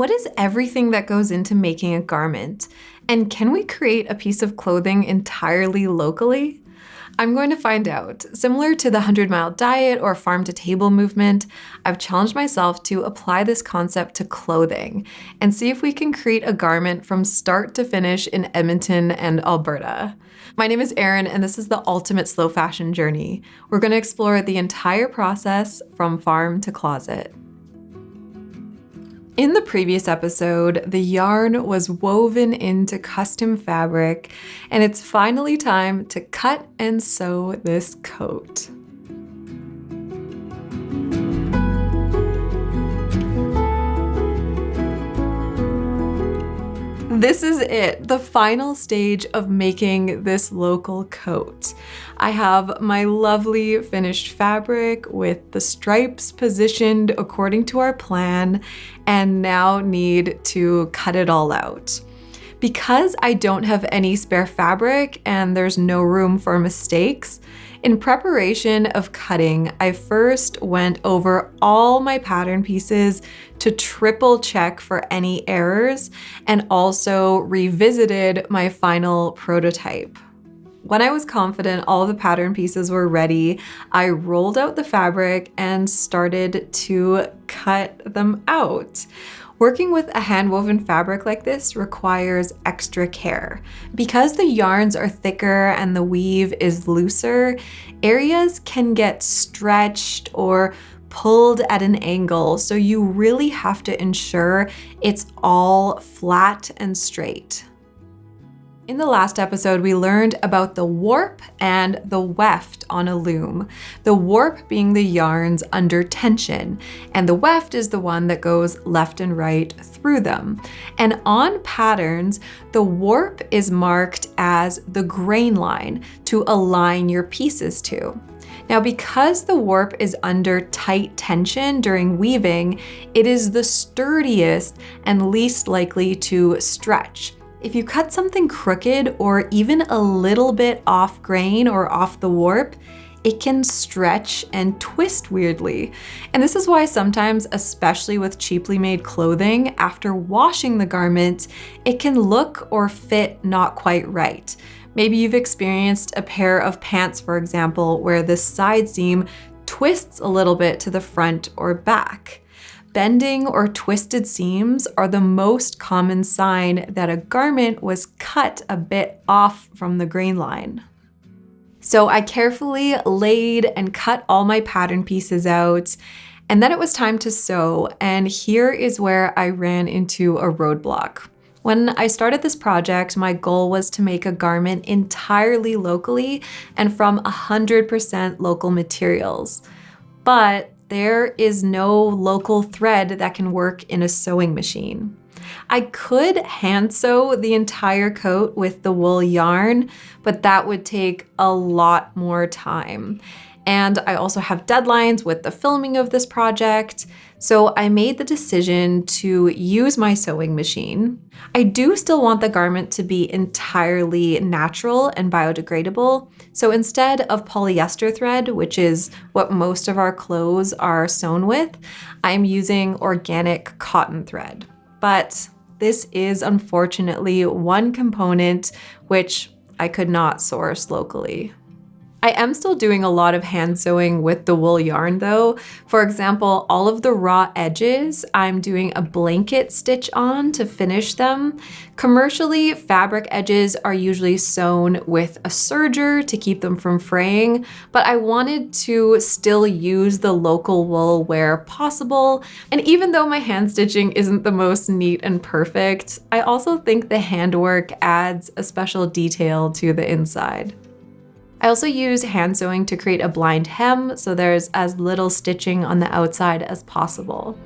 What is everything that goes into making a garment? And can we create a piece of clothing entirely locally? I'm going to find out. Similar to the 100-mile diet or farm-to-table movement, I've challenged myself to apply this concept to clothing and see if we can create a garment from start to finish in Edmonton and Alberta. My name is Erin, and this is the ultimate slow fashion journey. We're going to explore the entire process from farm to closet. In the previous episode, the yarn was woven into custom fabric, and it's finally time to cut and sew this coat. This is it, the final stage of making this local coat. I have my lovely finished fabric with the stripes positioned according to our plan, and now need to cut it all out. Because I don't have any spare fabric and there's no room for mistakes, in preparation of cutting, I first went over all my pattern pieces to triple check for any errors and also revisited my final prototype. When I was confident all the pattern pieces were ready, I rolled out the fabric and started to cut them out. Working with a hand-woven fabric like this requires extra care. Because the yarns are thicker and the weave is looser, areas can get stretched or pulled at an angle, so you really have to ensure it's all flat and straight. In the last episode, we learned about the warp and the weft on a loom. The warp being the yarns under tension, and the weft is the one that goes left and right through them. And on patterns, the warp is marked as the grain line to align your pieces to. Now, because the warp is under tight tension during weaving, it is the sturdiest and least likely to stretch. If you cut something crooked or even a little bit off grain or off the warp, it can stretch and twist weirdly. And this is why sometimes, especially with cheaply made clothing, after washing the garment, it can look or fit not quite right. Maybe you've experienced a pair of pants, for example, where the side seam twists a little bit to the front or back. Bending or twisted seams are the most common sign that a garment was cut a bit off from the grain line. So I carefully laid and cut all my pattern pieces out, and then it was time to sew, and here is where I ran into a roadblock. When I started this project, my goal was to make a garment entirely locally and from 100% local materials. But there is no local thread that can work in a sewing machine. I could hand sew the entire coat with the wool yarn, but that would take a lot more time. And I also have deadlines with the filming of this project, so I made the decision to use my sewing machine. I do still want the garment to be entirely natural and biodegradable, so instead of polyester thread, which is what most of our clothes are sewn with, I'm using organic cotton thread. But this is unfortunately one component which I could not source locally. I am still doing a lot of hand sewing with the wool yarn though. For example, all of the raw edges, I'm doing a blanket stitch on to finish them. Commercially, fabric edges are usually sewn with a serger to keep them from fraying, but I wanted to still use the local wool where possible. And even though my hand stitching isn't the most neat and perfect, I also think the handwork adds a special detail to the inside. I also use hand sewing to create a blind hem, so there's as little stitching on the outside as possible.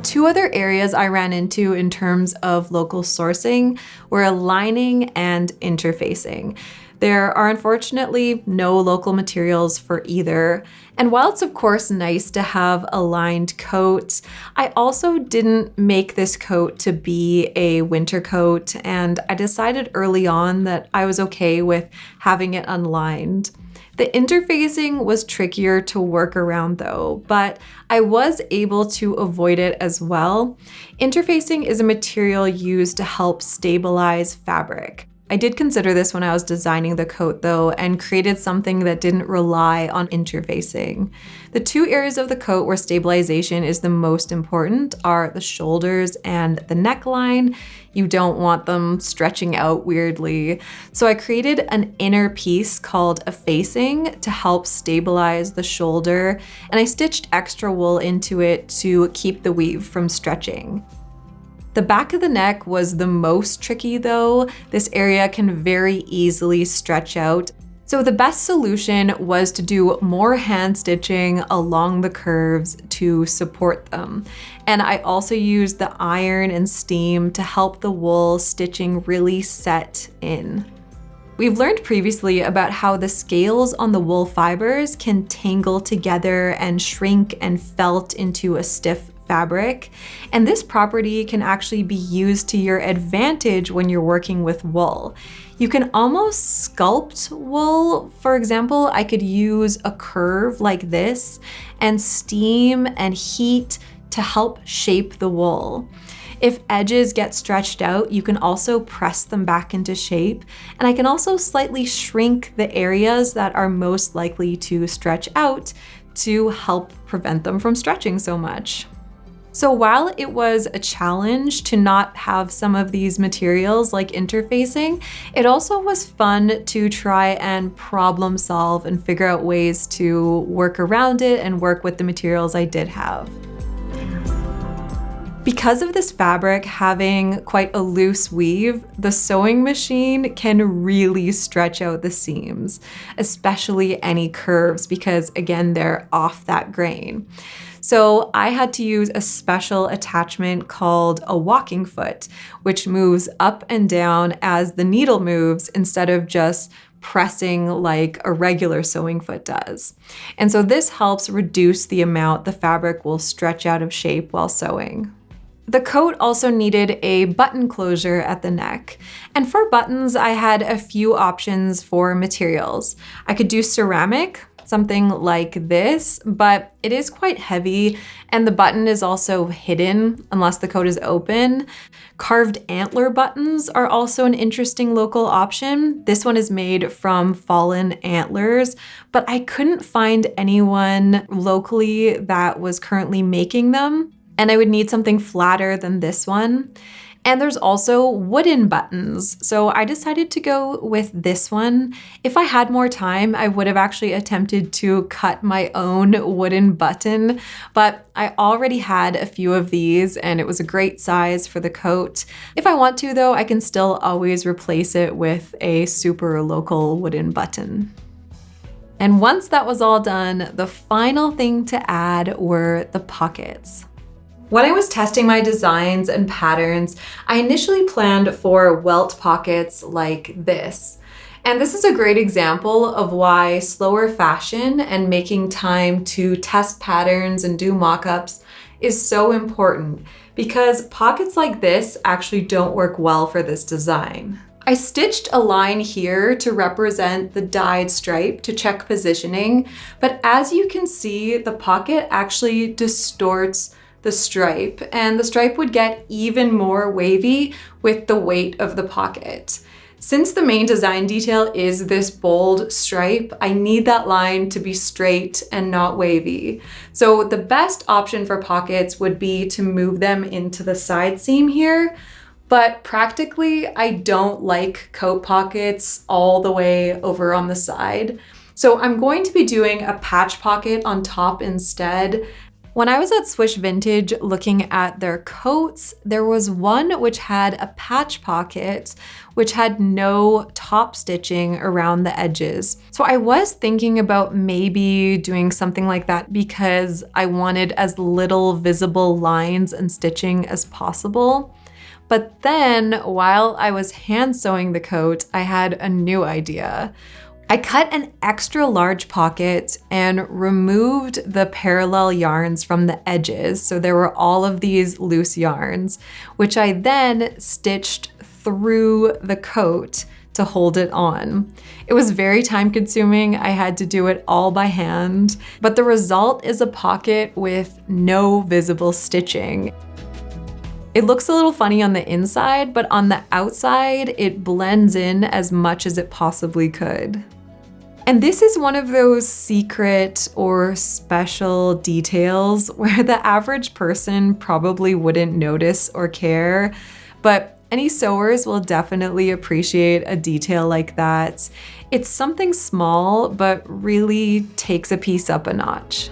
Two other areas I ran into in terms of local sourcing were lining and interfacing. There are unfortunately no local materials for either. And while it's of course nice to have a lined coat, I also didn't make this coat to be a winter coat, and I decided early on that I was okay with having it unlined. The interfacing was trickier to work around though, but I was able to avoid it as well. Interfacing is a material used to help stabilize fabric. I did consider this when I was designing the coat though, and created something that didn't rely on interfacing. The two areas of the coat where stabilization is the most important are the shoulders and the neckline. You don't want them stretching out weirdly. So I created an inner piece called a facing to help stabilize the shoulder, and I stitched extra wool into it to keep the weave from stretching. The back of the neck was the most tricky though. This area can very easily stretch out. So the best solution was to do more hand stitching along the curves to support them. And I also used the iron and steam to help the wool stitching really set in. We've learned previously about how the scales on the wool fibers can tangle together and shrink and felt into a stiff fabric, and this property can actually be used to your advantage when you're working with wool. You can almost sculpt wool. For example, I could use a curve like this and steam and heat to help shape the wool. If edges get stretched out, you can also press them back into shape, and I can also slightly shrink the areas that are most likely to stretch out to help prevent them from stretching so much. So while it was a challenge to not have some of these materials like interfacing, it also was fun to try and problem solve and figure out ways to work around it and work with the materials I did have. Because of this fabric having quite a loose weave, the sewing machine can really stretch out the seams, especially any curves, because again, they're off that grain. So I had to use a special attachment called a walking foot, which moves up and down as the needle moves instead of just pressing like a regular sewing foot does. And so this helps reduce the amount the fabric will stretch out of shape while sewing. The coat also needed a button closure at the neck. And for buttons, I had a few options for materials. I could do ceramic, something like this, but it is quite heavy and the button is also hidden unless the coat is open. Carved antler buttons are also an interesting local option. This one is made from fallen antlers, but I couldn't find anyone locally that was currently making them, and I would need something flatter than this one. And there's also wooden buttons, so I decided to go with this one. If I had more time, I would have actually attempted to cut my own wooden button, but I already had a few of these and it was a great size for the coat. If I want to though, I can still always replace it with a super local wooden button. And once that was all done, the final thing to add were the pockets. When I was testing my designs and patterns, I initially planned for welt pockets like this. And this is a great example of why slower fashion and making time to test patterns and do mock-ups is so important, because pockets like this actually don't work well for this design. I stitched a line here to represent the dyed stripe to check positioning, but as you can see, the pocket actually distorts the stripe, and the stripe would get even more wavy with the weight of the pocket. Since the main design detail is this bold stripe, I need that line to be straight and not wavy. So the best option for pockets would be to move them into the side seam here, but practically I don't like coat pockets all the way over on the side. So I'm going to be doing a patch pocket on top instead. When I was at Swish Vintage looking at their coats, there was one which had a patch pocket, which had no top stitching around the edges. So I was thinking about maybe doing something like that because I wanted as little visible lines and stitching as possible. But then while I was hand sewing the coat, I had a new idea. I cut an extra large pocket and removed the parallel yarns from the edges. So there were all of these loose yarns, which I then stitched through the coat to hold it on. It was very time consuming. I had to do it all by hand, but the result is a pocket with no visible stitching. It looks a little funny on the inside, but on the outside, it blends in as much as it possibly could. And this is one of those secret or special details where the average person probably wouldn't notice or care, but any sewers will definitely appreciate a detail like that. It's something small, but really takes a piece up a notch.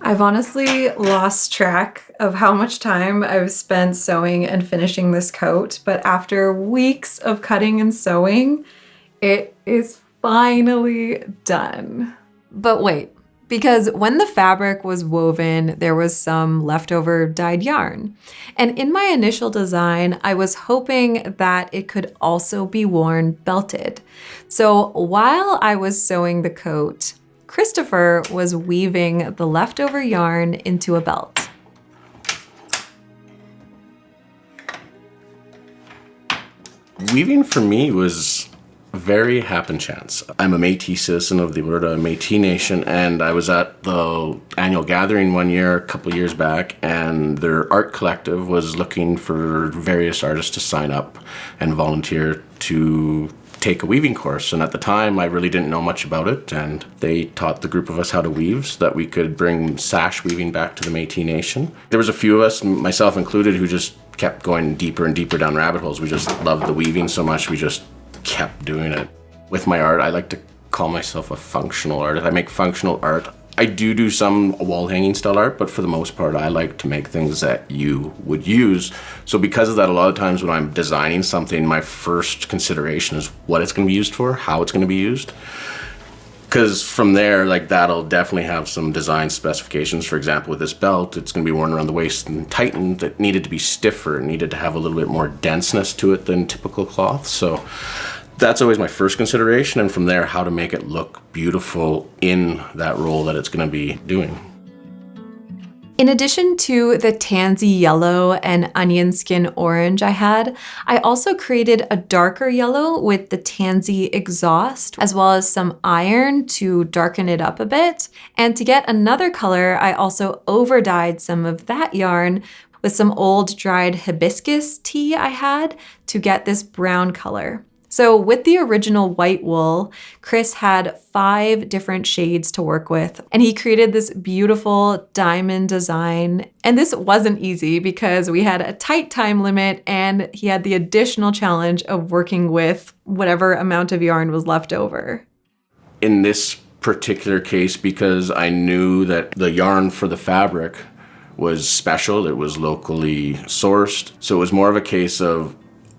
I've honestly lost track of how much time I've spent sewing and finishing this coat, but after weeks of cutting and sewing, it is finally done. But wait, because when the fabric was woven, there was some leftover dyed yarn. And in my initial design, I was hoping that it could also be worn belted. So while I was sewing the coat, Christopher was weaving the leftover yarn into a belt. Weaving for me was very happen chance. I'm a Métis citizen of the Alberta Métis Nation, and I was at the annual gathering one year, a couple of years back, and their art collective was looking for various artists to sign up and volunteer to take a weaving course. And at the time, I really didn't know much about it, and they taught the group of us how to weave so that we could bring sash weaving back to the Métis Nation. There was a few of us, myself included, who just kept going deeper and deeper down rabbit holes. We just loved the weaving so much, we just kept doing it. With my art, I like to call myself a functional artist. I make functional art. I do some wall hanging style art, but for the most part, I like to make things that you would use. So because of that, a lot of times when I'm designing something, my first consideration is what it's going to be used for, how it's going to be used. Because from there, like, that'll definitely have some design specifications. For example, with this belt, it's going to be worn around the waist and tightened. It needed to be stiffer. It needed to have a little bit more denseness to it than typical cloth. So that's always my first consideration, and from there, how to make it look beautiful in that role that it's going to be doing. In addition to the tansy yellow and onion skin orange I had, I also created a darker yellow with the tansy exhaust, as well as some iron to darken it up a bit. And to get another color, I also over-dyed some of that yarn with some old dried hibiscus tea I had to get this brown color. So with the original white wool, Chris had 5 different shades to work with, and he created this beautiful diamond design. And this wasn't easy because we had a tight time limit, and he had the additional challenge of working with whatever amount of yarn was left over. In this particular case, because I knew that the yarn for the fabric was special, it was locally sourced, so it was more of a case of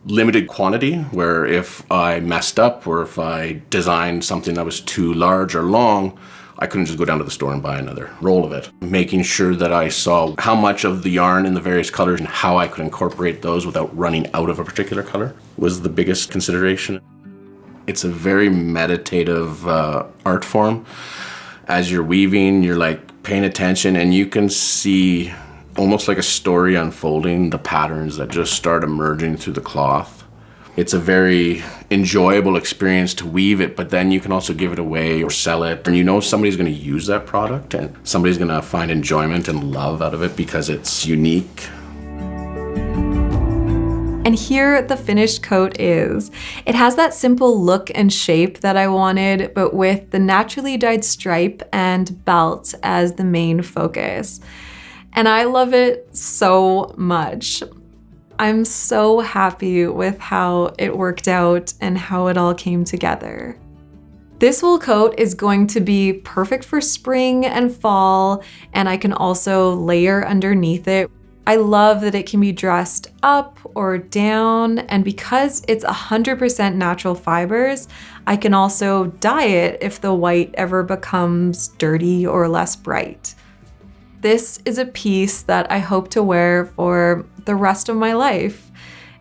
limited quantity, where if I messed up or if I designed something that was too large or long, I couldn't just go down to the store and buy another roll of it. Making sure that I saw how much of the yarn in the various colors and how I could incorporate those without running out of a particular color was the biggest consideration. It's a very meditative art form. As you're weaving, you're like paying attention, and you can see almost like a story unfolding, the patterns that just start emerging through the cloth. It's a very enjoyable experience to weave it, but then you can also give it away or sell it. And you know somebody's going to use that product, and somebody's going to find enjoyment and love out of it because it's unique. And here the finished coat is. It has that simple look and shape that I wanted, but with the naturally dyed stripe and belt as the main focus. And I love it so much. I'm so happy with how it worked out and how it all came together. This wool coat is going to be perfect for spring and fall, and I can also layer underneath it. I love that it can be dressed up or down, and because it's 100% natural fibers, I can also dye it if the white ever becomes dirty or less bright. This is a piece that I hope to wear for the rest of my life.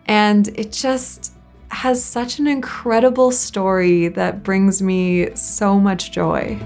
And it just has such an incredible story that brings me so much joy.